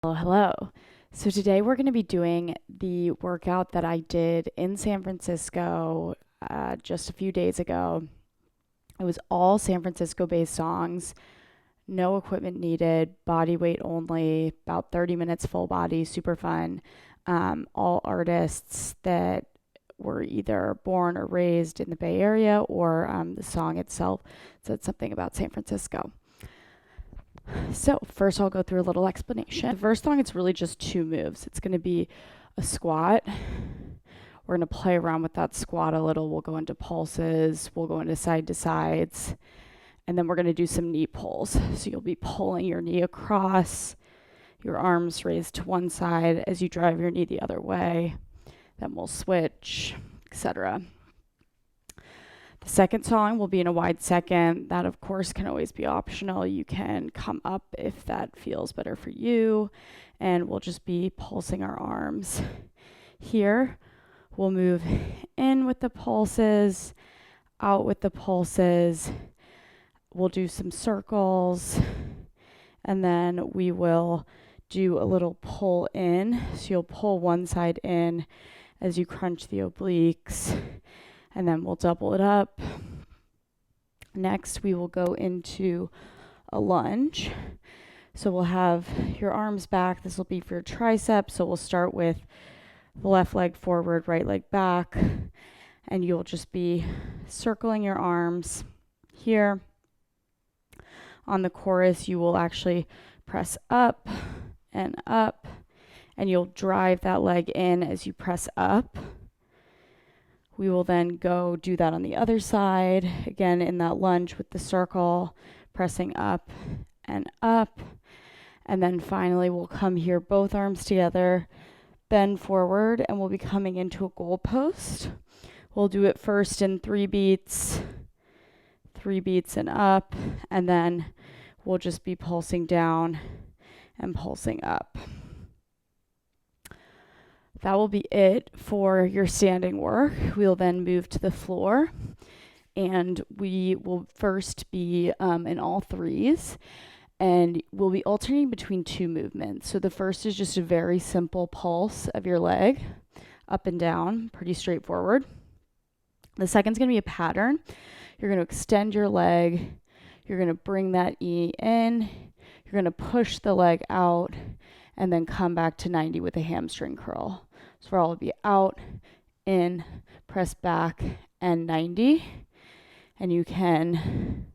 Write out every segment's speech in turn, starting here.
Well, hello. So today we're going to be doing the workout that I did in San Francisco just a few days ago. It was all San Francisco based songs, no equipment needed, body weight only, about 30 minutes full body, super fun. All artists that were either born or raised in the Bay Area or the song itself said something about San Francisco. So first I'll go through a little explanation. The first song, it's really just two moves. It's going to be a squat. We're going to play around with that squat a little. We'll go into pulses. We'll go into side to sides. And then we're going to do some knee pulls. So you'll be pulling your knee across, your arms raised to one side as you drive your knee the other way. Then we'll switch, etc. The second song will be in a wide second. That, of course, can always be optional. You can come up if that feels better for you. And we'll just be pulsing our arms. Here, we'll move in with the pulses, out with the pulses. We'll do some circles. And then we will do a little pull in. So you'll pull one side in as you crunch the obliques. And then we'll double it up. Next, we will go into a lunge. So we'll have your arms back. This will be for your triceps. So we'll start with the left leg forward, right leg back. And you'll just be circling your arms here. On the chorus, you will actually press up, and you'll drive that leg in as you press up. We will then go do that on the other side, again in that lunge with the circle, pressing up. And then finally we'll come here, both arms together, bend forward, and we'll be coming into a goal post. We'll do it first in 3 beats and up, and then we'll just be pulsing down and pulsing up. That will be it for your standing work. We'll then move to the floor, and we will first be in all threes, and we'll be alternating between 2 movements. So the first is just a very simple pulse of your leg, up and down, pretty straightforward. The second is going to be a pattern. You're going to extend your leg. You're going to bring that knee in. You're going to push the leg out, and then come back to 90 with a hamstring curl. So I'll be out, in, press back, and 90. And you can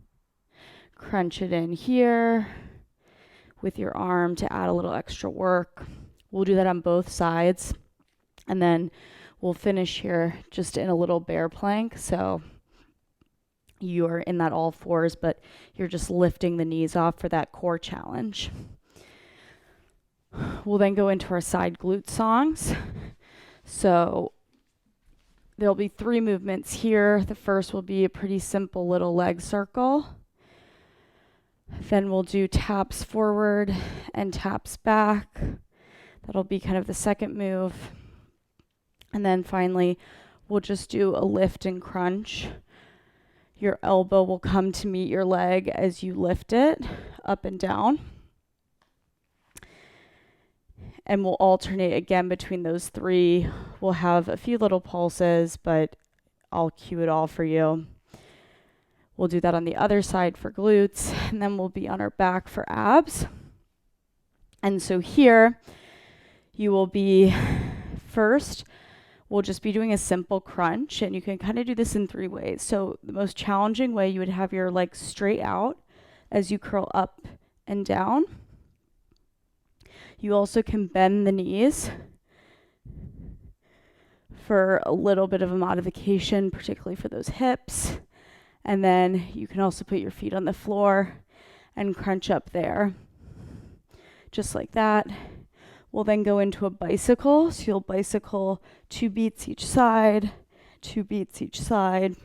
crunch it in here with your arm to add a little extra work. We'll do that on both sides. And then we'll finish here just in a little bear plank. So you're in that all fours, but you're just lifting the knees off for that core challenge. We'll then go into our side glute songs. So there'll be 3 movements here. The first will be a pretty simple little leg circle. Then we'll do taps forward and taps back. That'll be kind of the second move. And then finally, we'll just do a lift and crunch. Your elbow will come to meet your leg as you lift it up and down. And we'll alternate again between those 3. We'll have a few little pulses, but I'll cue it all for you. We'll do that on the other side for glutes, and then we'll be on our back for abs. And so here, you will be first, we'll just be doing a simple crunch, and you can kind of do this in 3 ways. So the most challenging way, you would have your legs straight out as you curl up and down. You also can bend the knees for a little bit of a modification, particularly for those hips. And then you can also put your feet on the floor and crunch up there, just like that. We'll then go into a bicycle. So you'll bicycle 2 beats each side, 2 beats each side.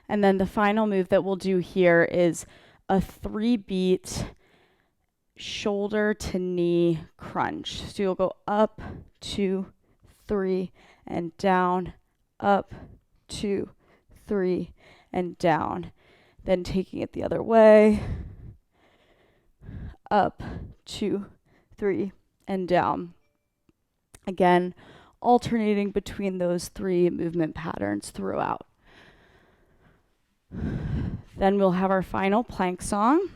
And then the final move that we'll do here is a 3-beat shoulder to knee crunch. So you'll go up, 2, 3, and down, up, 2, 3, and down. Then taking it the other way, up, 2, 3, and down. Again, alternating between those 3 movement patterns throughout. Then we'll have our final plank song.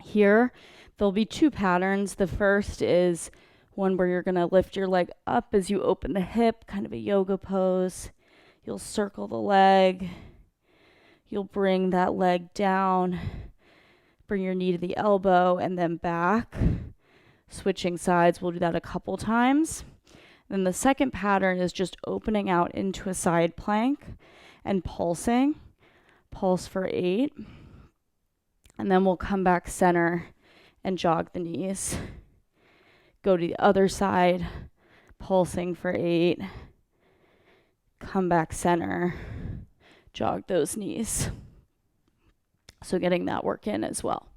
Here, there'll be 2 patterns. The first is one where you're going to lift your leg up as you open the hip, kind of a yoga pose. You'll circle the leg. You'll bring that leg down, bring your knee to the elbow, and then back. Switching sides, we'll do that a couple times. Then the second pattern is just opening out into a side plank and pulsing. Pulse for 8. And then we'll come back center and jog the knees. Go to the other side, pulsing for 8. Come back center, jog those knees. So getting that work in as well.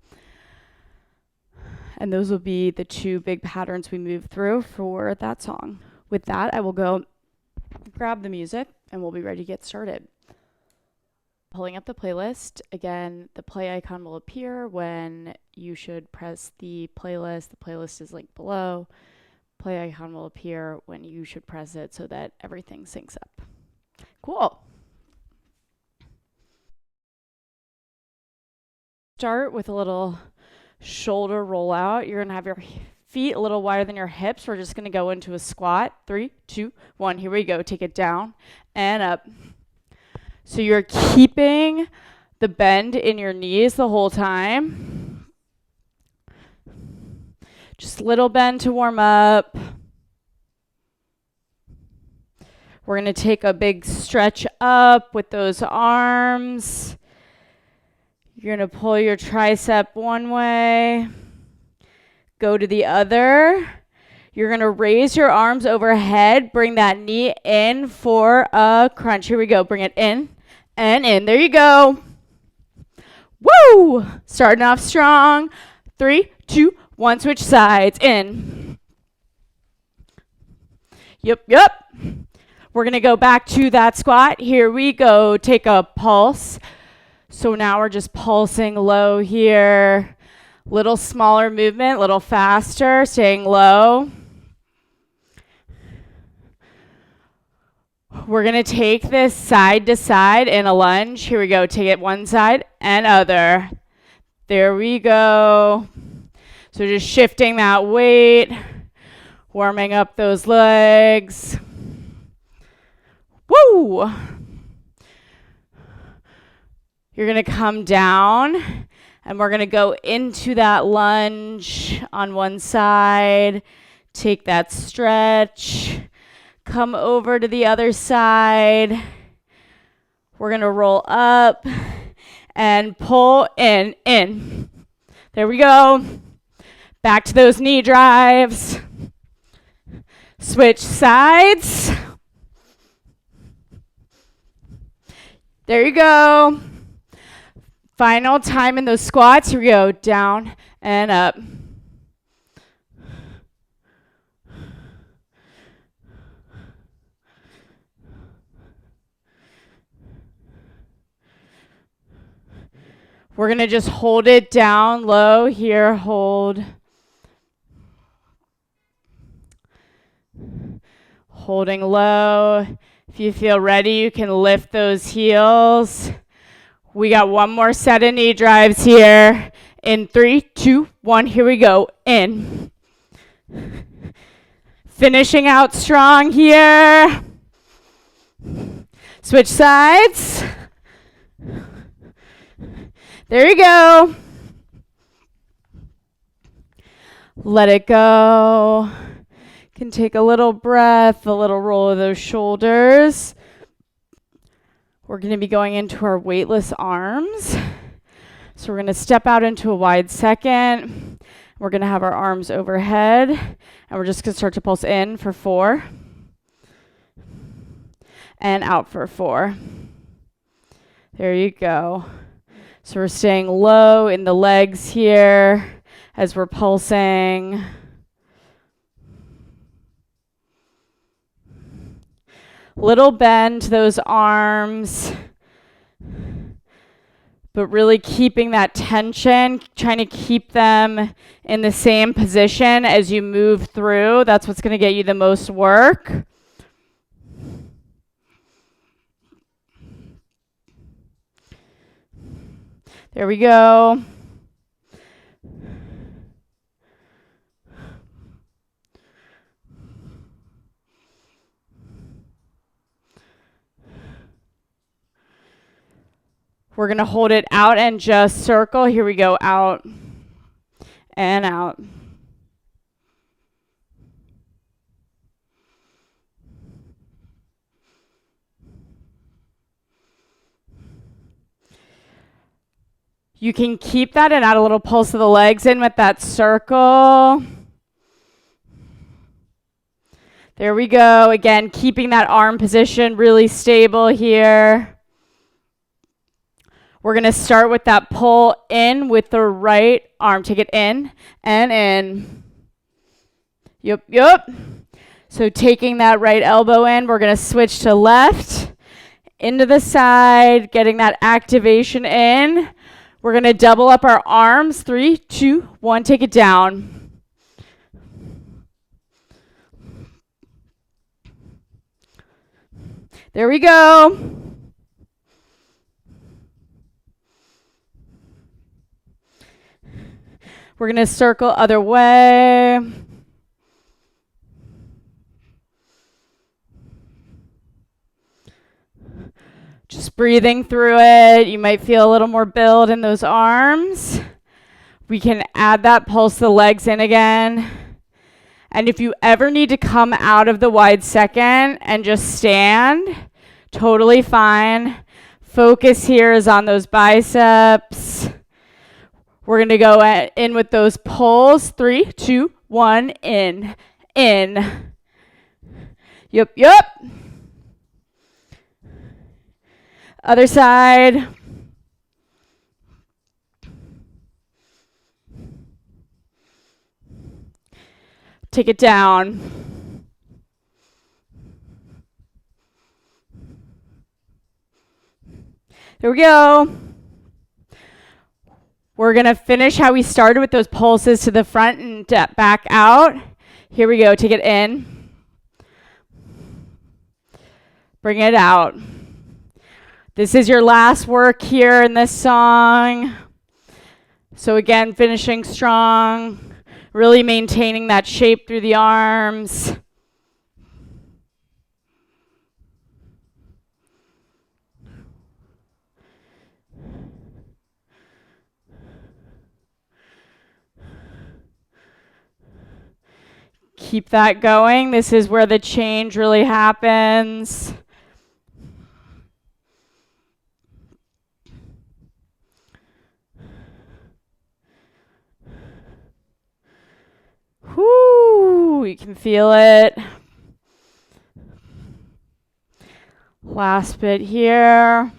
And those will be the 2 big patterns we move through for that song. With that, I will go grab the music and we'll be ready to get started. Pulling up the playlist. Again, the play icon will appear when you should press the playlist. The playlist is linked below. Play icon will appear when you should press it so that everything syncs up. Cool. Start with a little shoulder rollout. You're going to have your feet a little wider than your hips. We're just going to go into a squat. 3, 2, 1. Here we go. Take it down and up. So you're keeping the bend in your knees the whole time. Just little bend to warm up. We're going to take a big stretch up with those arms. You're going to pull your tricep one way, go to the other. You're going to raise your arms overhead, bring that knee in for a crunch. Here we go. Bring it in and in. There you go. Woo! Starting off strong. 3, 2, 1. Switch sides. In. Yep. We're going to go back to that squat. Here we go. Take a pulse. So now we're just pulsing low here. Little smaller movement, little faster, staying low. We're going to take this side to side in a lunge. Here we go. Take it one side and other. There we go. So just shifting that weight, warming up those legs. Woo! You're going to come down, and we're going to go into that lunge on one side. Take that stretch. Come over to the other side. We're going to roll up and pull in. There we go. Back to those knee drives. Switch sides. There you go. Final time in those squats. Here we go. Down and up. We're going to just hold it down low here. Hold. Holding low. If you feel ready, you can lift those heels. We got one more set of knee drives here. In 3, 2, 1. Here we go. In. Finishing out strong here. Switch sides. There you go. Let it go. Can take a little breath, a little roll of those shoulders. We're going to be going into our weightless arms. So we're going to step out into a wide second. We're going to have our arms overhead. And we're just going to start to pulse in for 4. And out for 4. There you go. So we're staying low in the legs here as we're pulsing. Little bend to those arms but really keeping that tension, trying to keep them in the same position as you move through. That's what's going to get you the most work. There we go. We're going to hold it out and just circle. Here we go, out and out. You can keep that and add a little pulse of the legs in with that circle. There we go. Again, keeping that arm position really stable here. We're going to start with that pull in with the right arm. Take it in and in. Yup. So taking that right elbow in, we're going to switch to left, into the side, getting that activation in. We're going to double up our arms. 3, 2, 1, take it down. There we go. We're going to circle other way. Just breathing through it. You might feel a little more build in those arms. We can add that pulse the legs in again. And if you ever need to come out of the wide second and just stand, totally fine. Focus here is on those biceps. We're going to go in with those pulls. 3, 2, 1, in. Yup. Other side. Take it down. There we go. We're going to finish how we started with those pulses to the front and back out. Here we go. Take it in. Bring it out. This is your last work here in this song. So again, finishing strong, really maintaining that shape through the arms. Keep that going. This is where the change really happens. Whoo, you can feel it. Last bit here.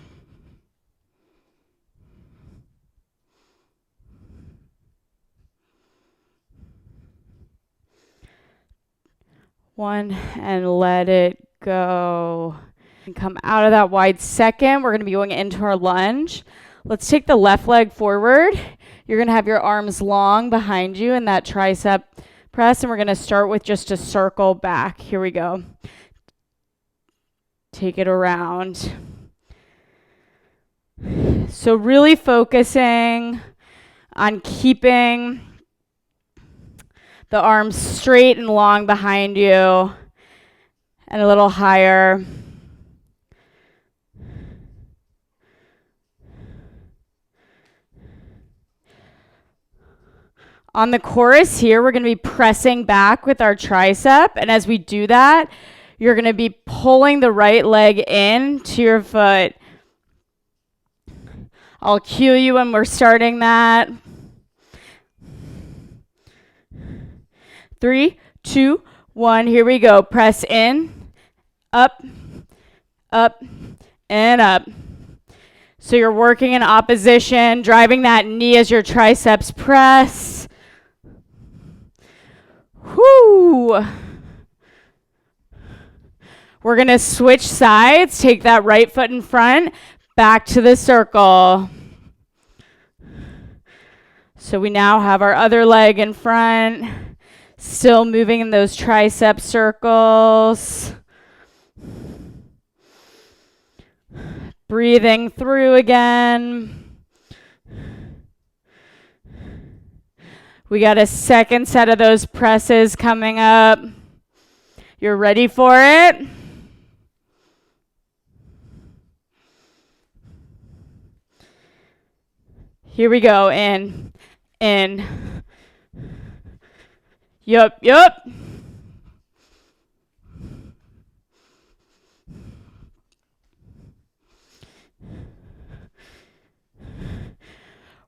One, and let it go. And come out of that wide second. We're going to be going into our lunge. Let's take the left leg forward. You're going to have your arms long behind you in that tricep press, and we're going to start with just a circle back. Here we go. Take it around. So really focusing on keeping the arms straight and long behind you and a little higher. On the chorus here, we're going to be pressing back with our tricep, and as we do that, you're going to be pulling the right leg in to your foot. I'll cue you when we're starting that. 3, 2, 1, here we go. Press in, up, and up. So you're working in opposition, driving that knee as your triceps press. Whoo! We're going to switch sides. Take that right foot in front, back to the circle. So we now have our other leg in front, still moving in those tricep circles. Breathing through again. We got a second set of those presses coming up. You're ready for it? Here we go. In. Yup.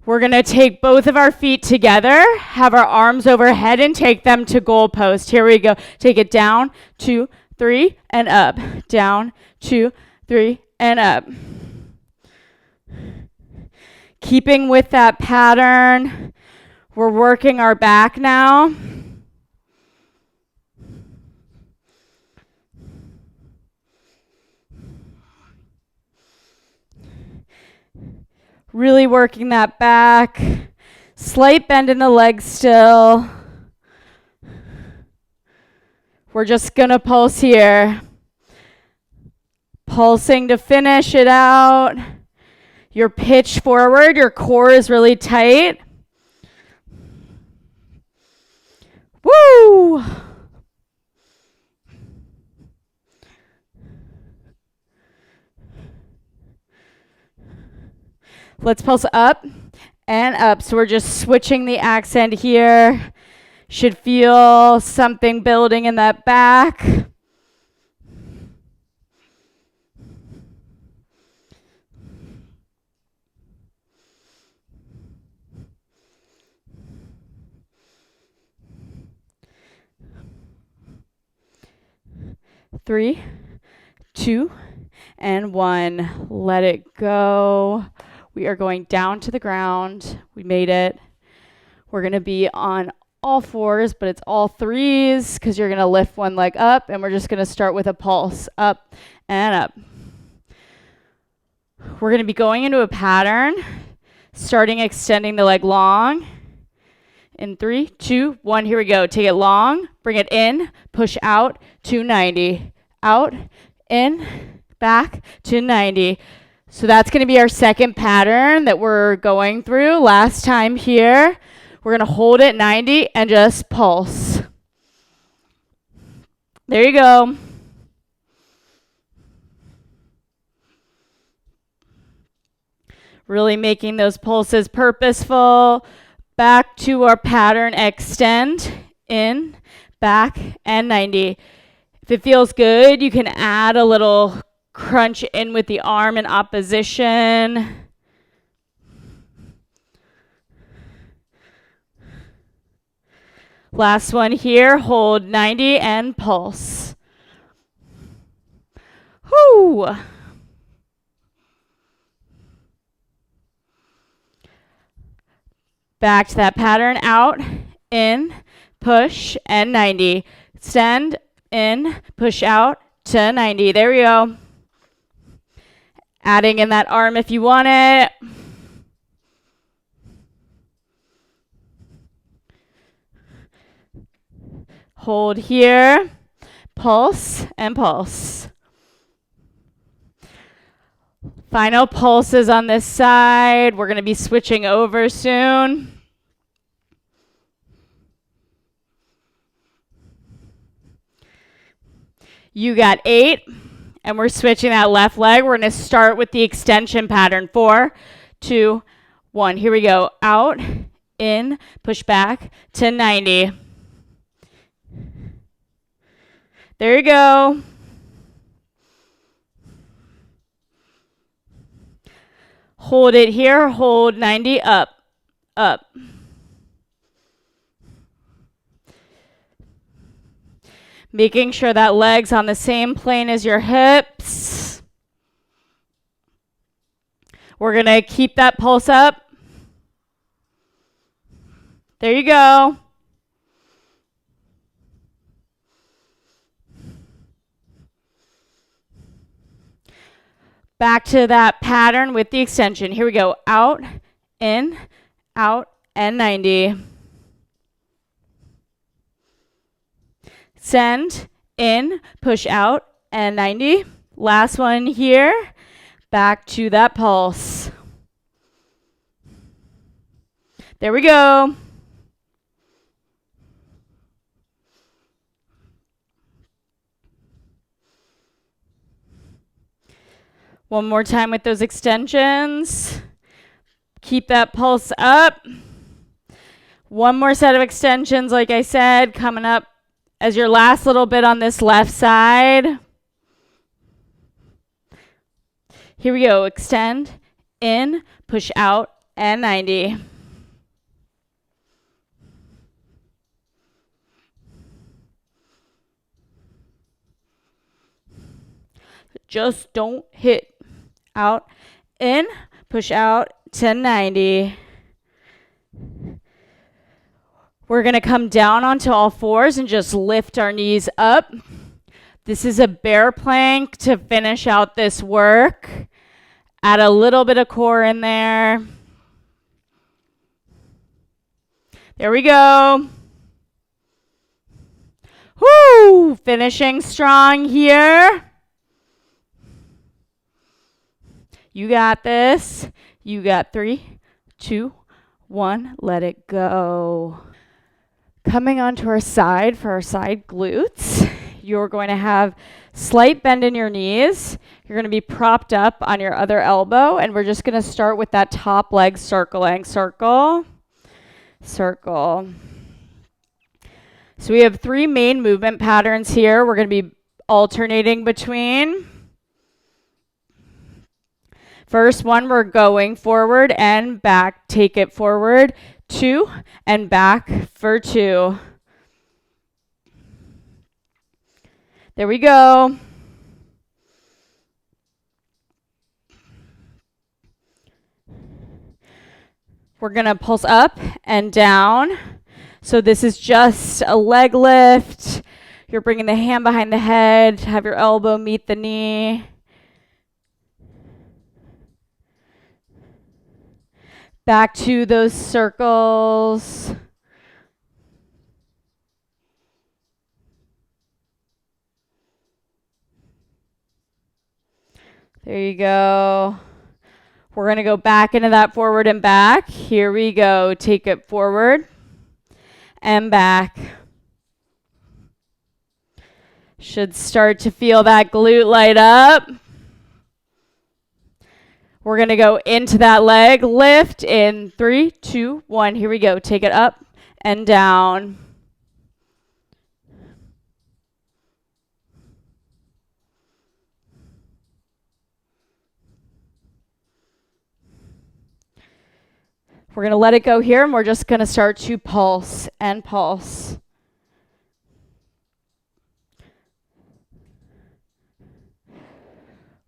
We're going to take both of our feet together, have our arms overhead, and take them to goalpost. Here we go. Take it down, 2, 3, and up. Down, 2, 3, and up. Keeping with that pattern, we're working our back now. Really working that back. Slight bend in the legs still. We're just gonna pulse here. Pulsing to finish it out. Your pitch forward, your core is really tight. Woo! Let's pulse up and up. So we're just switching the accent here. Should feel something building in that back. Three, 2, and 1. Let it go. We are going down to the ground. We made it. We're going to be on all 4s, but it's all 3s because you're going to lift one leg up, and we're just going to start with a pulse up and up. We're going to be going into a pattern, starting extending the leg long. In 3, 2, 1, here we go. Take it long, bring it in, push out to 90. Out, in, back to 90. So that's going to be our second pattern that we're going through. Last time here, we're going to hold it 90 and just pulse. There you go. Really making those pulses purposeful. Back to our pattern, extend, in, back, and 90. If it feels good, you can add a little crunch in with the arm in opposition. Last one here, hold 90 and pulse. Whoo! Back to that pattern, out, in, push, and 90. Extend, in, push out to 90. There we go. Adding in that arm if you want it. Hold here, pulse, and pulse. Final pulses on this side. We're going to be switching over soon. You got 8, and we're switching that left leg. We're going to start with the extension pattern. 4, 2, 1. Here we go. Out, in, push back to 90. There you go. Hold it here, hold 90, up, up. Making sure that leg's on the same plane as your hips. We're going to keep that pulse up. There you go. Back to that pattern with the extension. Here we go. Out, in, and 90. Extend, in, push out, and 90. Last one here. Back to that pulse. There we go. One more time with those extensions. Keep that pulse up. One more set of extensions, like I said, coming up as your last little bit on this left side. Here we go. Extend, in, push out, and 90. Just don't hit. Out, in, push out to 90. We're going to come down onto all fours and just lift our knees up. This is a bear plank to finish out this work. Add a little bit of core in there. There we go. Woo! Finishing strong here. You got this. You got 3, 2, 1. Let it go. Coming onto our side for our side glutes. You're going to have slight bend in your knees. You're going to be propped up on your other elbow, and we're just going to start with that top leg circling. Circle, circle. So we have 3 main movement patterns here. We're going to be alternating between. First one, we're going forward and back. Take it forward, 2, and back for 2. There we go. We're going to pulse up and down. So this is just a leg lift. You're bringing the hand behind the head, have your elbow meet the knee. Back to those circles. There you go. We're going to go back into that forward and back. Here we go. Take it forward and back. Should start to feel that glute light up. We're going to go into that leg lift in 3, 2, 1. Here we go. Take it up and down. We're going to let it go here, and we're just going to start to pulse and pulse.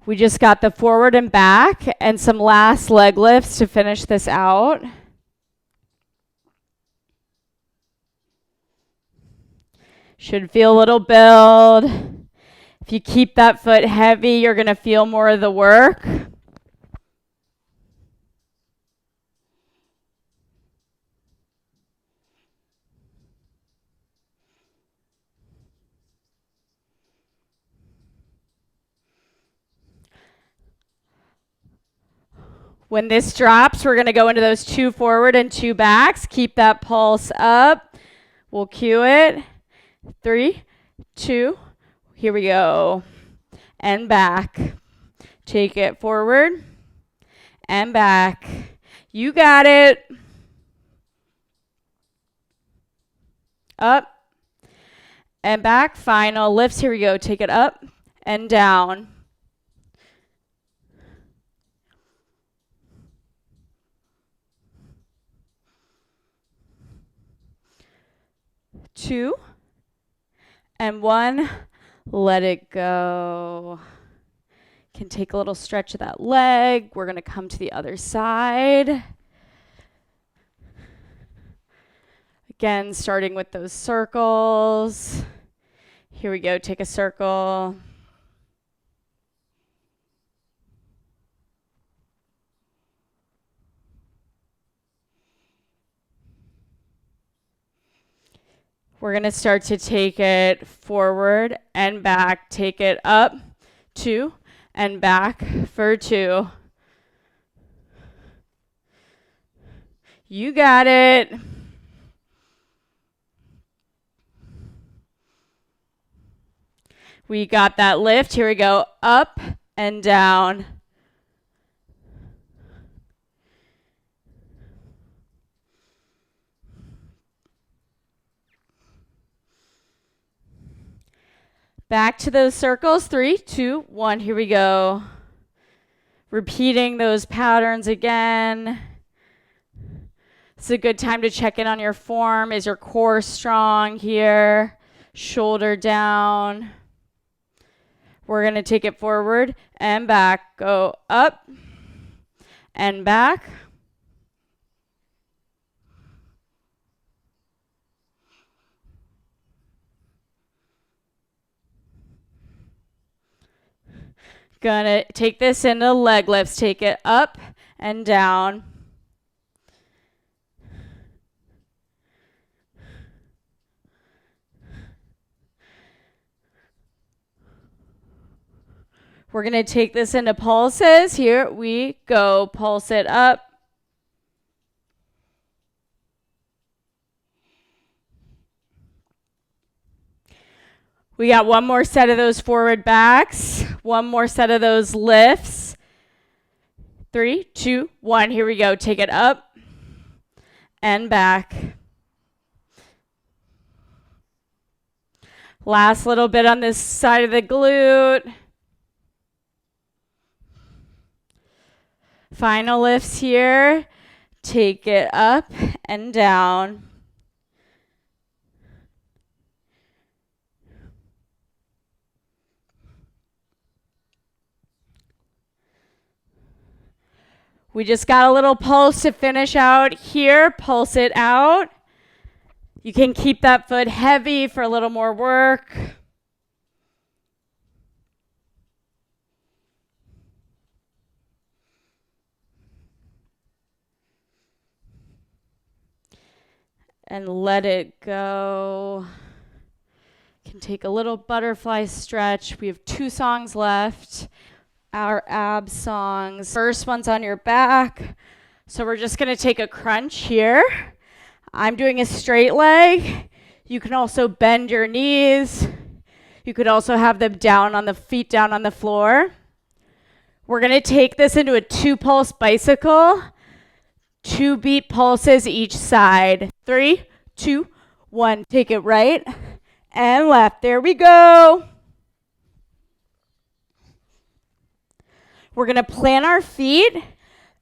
We just got the forward and back and some last leg lifts to finish this out. Should feel a little build. If you keep that foot heavy, you're going to feel more of the work. When this drops, we're going to go into those 2 forward and 2 backs. Keep that pulse up. We'll cue it. 3, 2, here we go. And back. Take it forward and back. You got it. Up and back. Final lifts. Here we go. Take it up and down. Two and 1. Let it go. Can take a little stretch of that leg. We're going to come to the other side. Again, starting with those circles. Here we go. Take a circle. We're going to start to take it forward and back. Take it up, 2, and back for 2. You got it. We got that lift. Here we go. Up and down. Back to those circles. 3, 2, 1. Here we go. Repeating those patterns again. It's a good time to check in on your form. Is your core strong here? Shoulder down. We're going to take it forward and back. Go up and back. Gonna take this into leg lifts. Take it up and down. We're going to take this into pulses. Here we go. Pulse it up. We got one more set of those forward backs. One more set of those lifts. 3, 2, 1. Here we go. Take it up and back. Last little bit on this side of the glute. Final lifts here. Take it up and down. We just got a little pulse to finish out here. Pulse it out. You can keep that foot heavy for a little more work. And let it go. Can take a little butterfly stretch. We have 2 songs left. Our ab songs. First one's on your back. So we're just going to take a crunch here. I'm doing a straight leg. You can also bend your knees. You could also have them down on the feet, down on the floor. We're going to take this into a 2-pulse bicycle. 2 beat pulses each side. 3, 2, 1. Take it right and left. There we go. We're going to plant our feet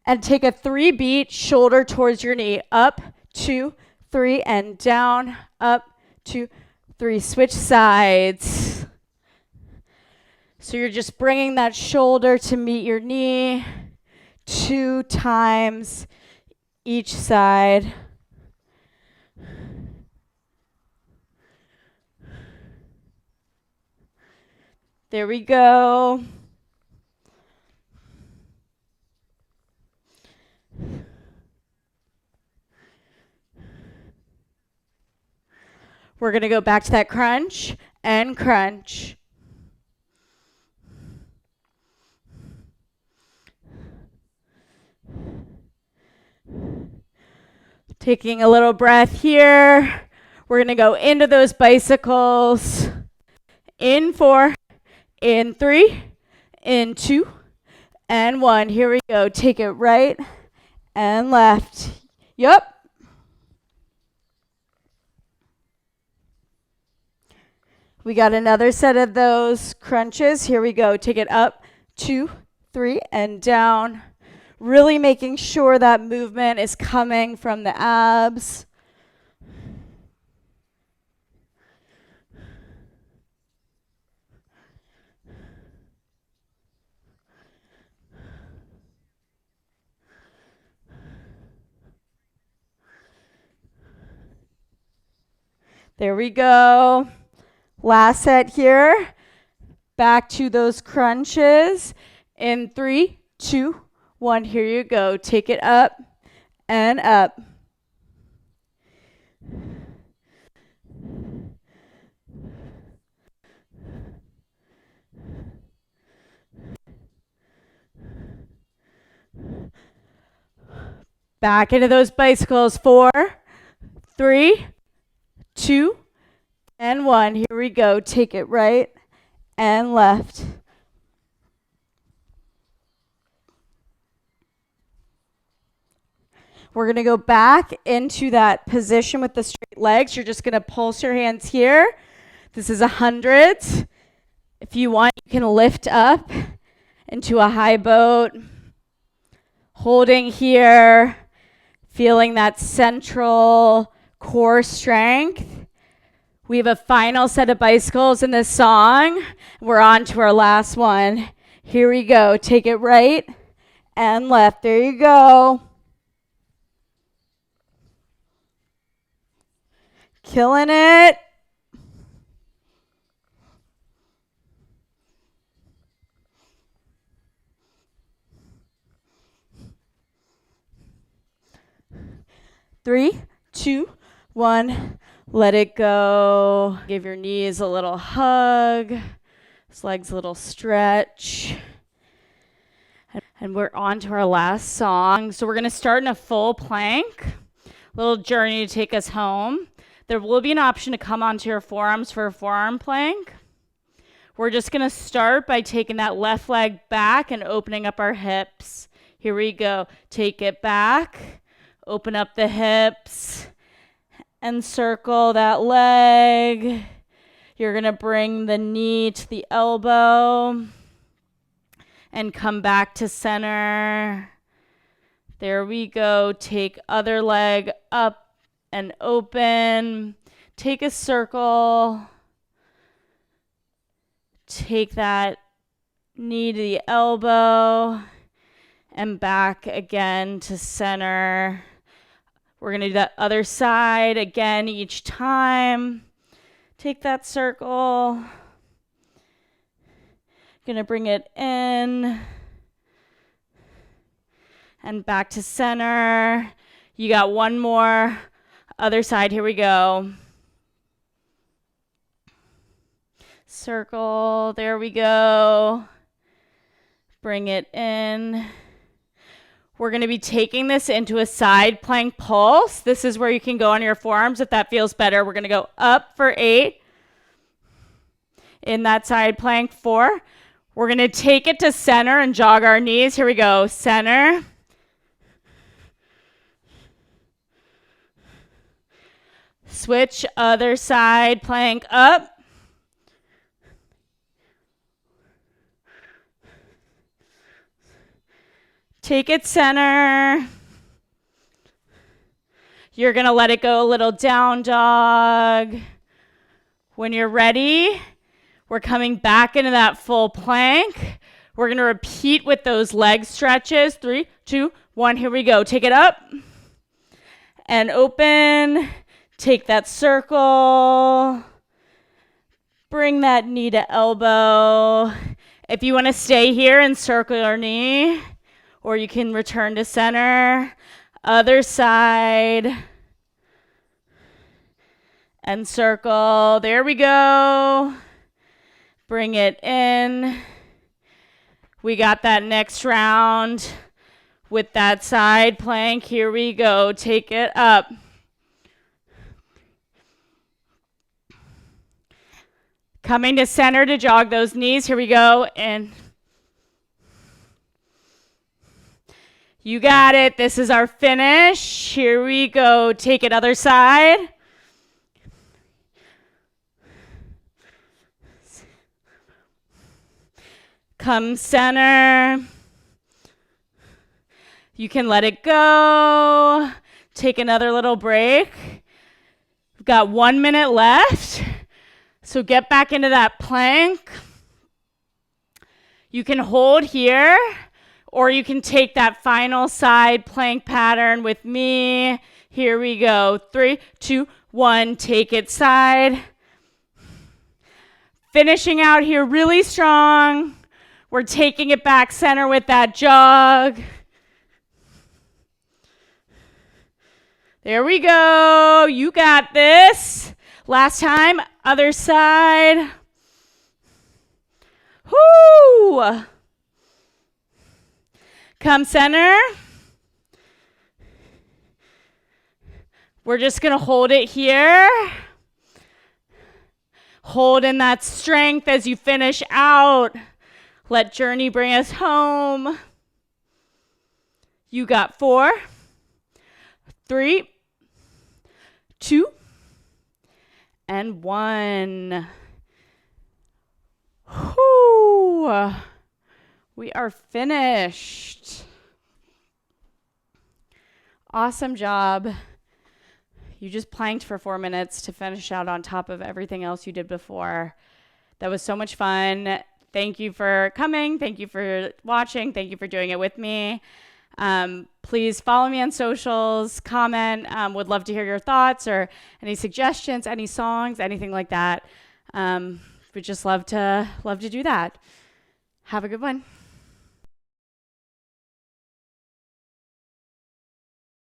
and take a 3-beat shoulder towards your knee. Up, 2, 3, and down. Up, 2, 3. Switch sides. So you're just bringing that shoulder to meet your knee 2 times each side. There we go. We're going to go back to that crunch and crunch. Taking a little breath here. We're going to go into those bicycles. In 4, in 3, in 2, and 1. Here we go. Take it right and left. Yup. We got another set of those crunches. Here we go. Take it up, 2, 3, and down. Really making sure that movement is coming from the abs. There we go. Last set here. Back to those crunches. In 3, 2, 1. Here you go. Take it up and up. Back into those bicycles. 4, 3, 2, and 1. Here we go. Take it right and left. We're going to go back into that position with the straight legs. You're just going to pulse your hands here. This is 100. If you want, you can lift up into a high boat. Holding here, feeling that central core strength. We have a final set of bicycles in this song. We're on to our last one. Here we go. Take it right and left. There you go. Killing it. Three, two, one. Let it go. Give your knees a little hug. His legs a little stretch. And we're on to our last song. So we're going to start in a full plank. Little journey to take us home. There will be an option to come onto your forearms for a forearm plank. We're just going to start by taking that left leg back and opening up our hips. Here we go. Take it back. Open up the hips and circle that leg. You're going to bring the knee to the elbow and come back to center. There we go. Take other leg up and open. Take a circle. Take that knee to the elbow and back again to center. We're going to do that other side again each time. Take that circle. Going to bring it in and back to center. You got one more. Other side. Here we go. Circle. There we go. Bring it in. We're going to be taking this into a side plank pulse. This is where you can go on your forearms if that feels better. We're going to go up for 8. In that side plank, 4. We're going to take it to center and jog our knees. Here we go. Center. Switch other side plank up. Take it center. You're going to let it go a little down dog. When you're ready, we're coming back into that full plank. We're going to repeat with those leg stretches. 3, 2, 1. Here we go. Take it up and open. Take that circle. Bring that knee to elbow. If you want to stay here and circle your knee, or you can return to center. Other side. And circle. There we go. Bring it in. We got that next round with that side plank. Here we go. Take it up. Coming to center to jog those knees. Here we go. And you got it. This is our finish. Here we go. Take it other side. Come center. You can let it go. Take another little break. We've got 1 minute left. So get back into that plank. You can hold here, or you can take that final side plank pattern with me. Here we go. 3, 2, 1. Take it side. Finishing out here really strong. We're taking it back center with that jog. There we go. You got this. Last time, other side. Whoo! Come center. We're just going to hold it here. Hold in that strength as you finish out. Let Journey bring us home. You got 4, 3, 2, and 1. Whew. We are finished. Awesome job. You just planked for 4 minutes to finish out on top of everything else you did before. That was so much fun. Thank you for coming. Thank you for watching. Thank you for doing it with me. Please follow me on socials, comment. Would love to hear your thoughts or any suggestions, any songs, anything like that. We'd just love to do that. Have a good one.